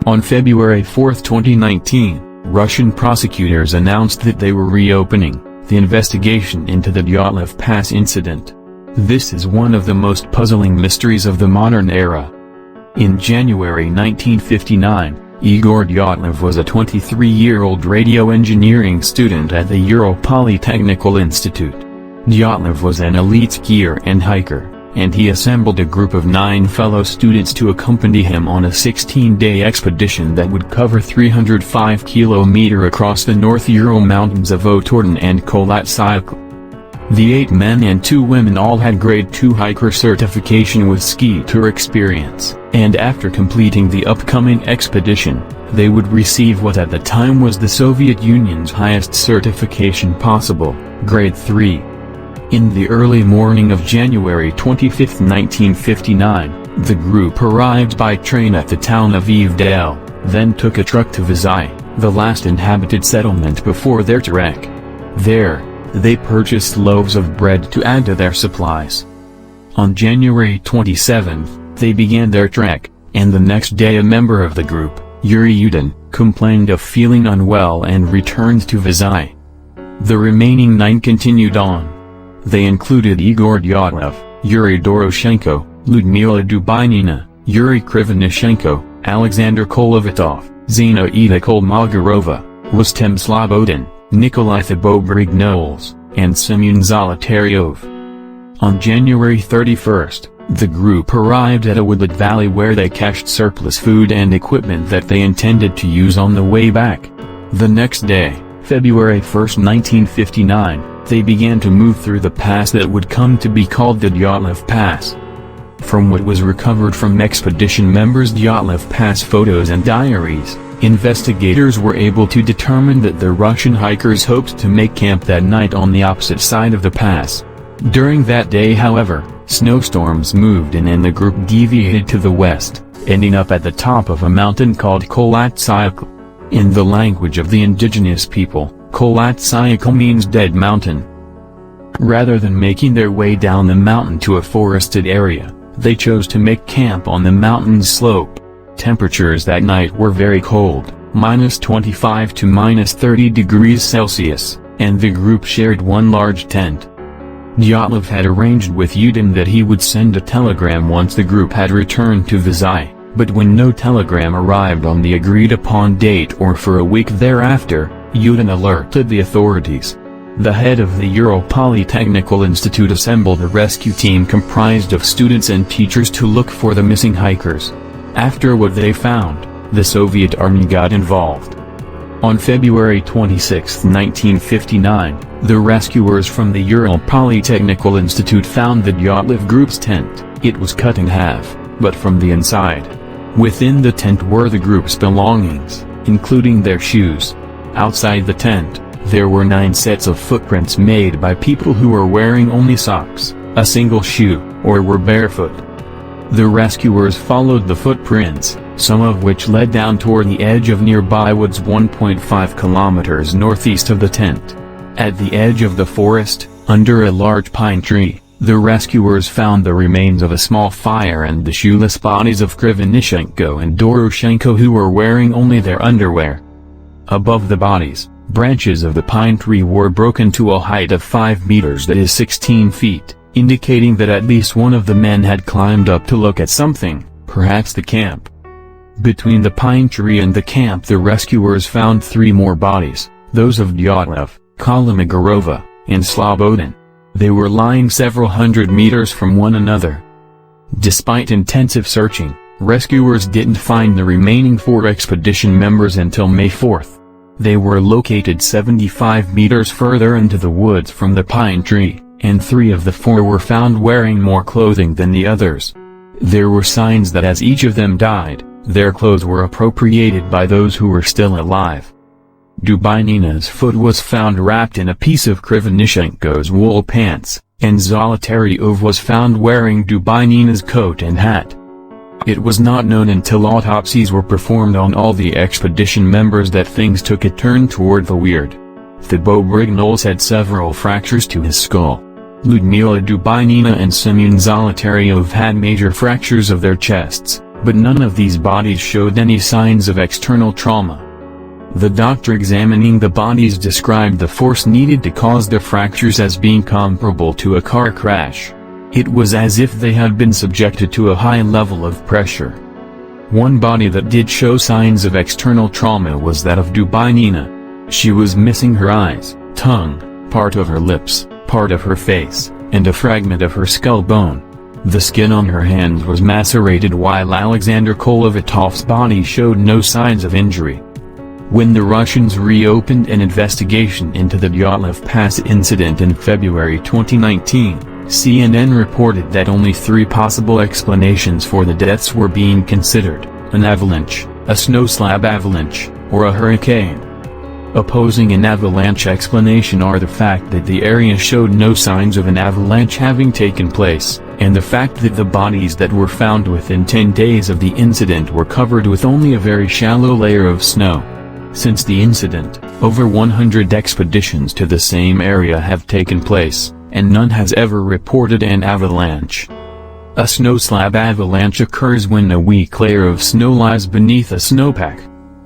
On February 4, 2019, Russian prosecutors announced that they were reopening the investigation into the Dyatlov Pass incident. This is one of the most puzzling mysteries of the modern era. In January 1959, Igor Dyatlov was a 23-year-old radio engineering student at the Ural Polytechnical Institute. Dyatlov was an elite skier and hiker, and he assembled a group of 9 fellow students to accompany him on a 16-day expedition that would cover 305 km across the North Ural Mountains of Otorten and Kolat-Syakhl. The 8 men and 2 women all had Grade 2 hiker certification with ski tour experience, and after completing the upcoming expedition, they would receive what at the time was the Soviet Union's highest certification possible, Grade 3. In the early morning of January 25, 1959, the group arrived by train at the town of Evdel, then took a truck to Vizhai, the last inhabited settlement before their trek. There, they purchased loaves of bread to add to their supplies. On January 27, they began their trek, and the next day a member of the group, Yuri Yudin, complained of feeling unwell and returned to Vizhai. The remaining 9 continued on. They included Igor Dyatlov, Yuri Doroshenko, Ludmila Dubinina, Yuri Krivonishenko, Alexander Kolovatov, Zinaida Kolmogorova, Rustem Slobodin, Nikolai Thibault-Brignoles, and Semyon Zolotaryov. On January 31, the group arrived at a wooded valley where they cached surplus food and equipment that they intended to use on the way back. The next day, February 1, 1959, they began to move through the pass that would come to be called the Dyatlov Pass. From what was recovered from expedition members' Dyatlov Pass photos and diaries, investigators were able to determine that the Russian hikers hoped to make camp that night on the opposite side of the pass. During that day, however, snowstorms moved in and the group deviated to the west, ending up at the top of a mountain called Kolat-Syakhl. In the language of the indigenous people, Kolat-Syakhl means dead mountain. Rather than making their way down the mountain to a forested area, they chose to make camp on the mountain's slope. Temperatures that night were very cold, -25 to -30 degrees Celsius, and the group shared one large tent. Dyatlov had arranged with Yudin that he would send a telegram once the group had returned to Vizhai, but when no telegram arrived on the agreed-upon date or for a week thereafter, Yudin alerted the authorities. The head of the Ural Polytechnical Institute assembled a rescue team comprised of students and teachers to look for the missing hikers. After what they found, the Soviet Army got involved. On February 26, 1959, the rescuers from the Ural Polytechnical Institute found the Dyatlov group's tent. It was cut in half, but from the inside. Within the tent were the group's belongings, including their shoes. Outside the tent, there were 9 sets of footprints made by people who were wearing only socks, a single shoe, or were barefoot. The rescuers followed the footprints, some of which led down toward the edge of nearby woods 1.5 kilometers northeast of the tent. At the edge of the forest, under a large pine tree, the rescuers found the remains of a small fire and the shoeless bodies of Krivonishenko and Doroshenko, who were wearing only their underwear. Above the bodies, branches of the pine tree were broken to a height of 5 meters, that is 16 feet, indicating that at least one of the men had climbed up to look at something, perhaps the camp. Between the pine tree and the camp, the rescuers found 3 more bodies, those of Dyatlov, Kolmogorova, and Slobodin. They were lying several hundred meters from one another. Despite intensive searching, rescuers didn't find the remaining 4 expedition members until May 4th. They were located 75 meters further into the woods from the pine tree, and 3 of the 4 were found wearing more clothing than the others. There were signs that as each of them died, their clothes were appropriated by those who were still alive. Dubinina's foot was found wrapped in a piece of Krivonishenko's wool pants, and Zolotaryov was found wearing Dubinina's coat and hat. It was not known until autopsies were performed on all the expedition members that things took a turn toward the weird. Thibault-Brignoles had several fractures to his skull. Ludmila Dubinina and Semyon Zolotaryov had major fractures of their chests, but none of these bodies showed any signs of external trauma. The doctor examining the bodies described the force needed to cause the fractures as being comparable to a car crash. It was as if they had been subjected to a high level of pressure. One body that did show signs of external trauma was that of Dubai Nina. She was missing her eyes, tongue, part of her lips, part of her face, and a fragment of her skull bone. The skin on her hands was macerated while Alexander Kolovatov's body showed no signs of injury. When the Russians reopened an investigation into the Dyatlov Pass incident in February 2019, CNN reported that only 3 possible explanations for the deaths were being considered: an avalanche, a snow slab avalanche, or a hurricane. Opposing an avalanche explanation are the fact that the area showed no signs of an avalanche having taken place, and the fact that the bodies that were found within 10 days of the incident were covered with only a very shallow layer of snow. Since the incident, over 100 expeditions to the same area have taken place, and none has ever reported an avalanche. A snow slab avalanche occurs when a weak layer of snow lies beneath a snowpack.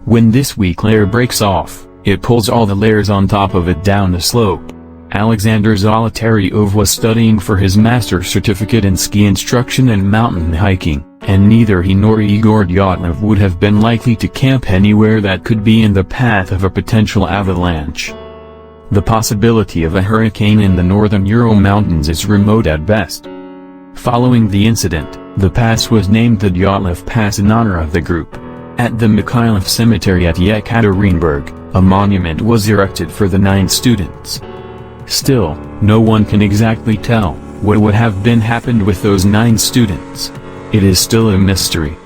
When this weak layer breaks off, it pulls all the layers on top of it down the slope. Alexander Zolotaryov was studying for his master's certificate in ski instruction and mountain hiking, and neither he nor Igor Dyatlov would have been likely to camp anywhere that could be in the path of a potential avalanche. The possibility of a hurricane in the northern Ural Mountains is remote at best. Following the incident, the pass was named the Dyatlov Pass in honor of the group. At the Mikhailov Cemetery at Yekaterinburg, a monument was erected for the 9 students. Still, no one can exactly tell what would have been happened with those 9 students. It is still a mystery.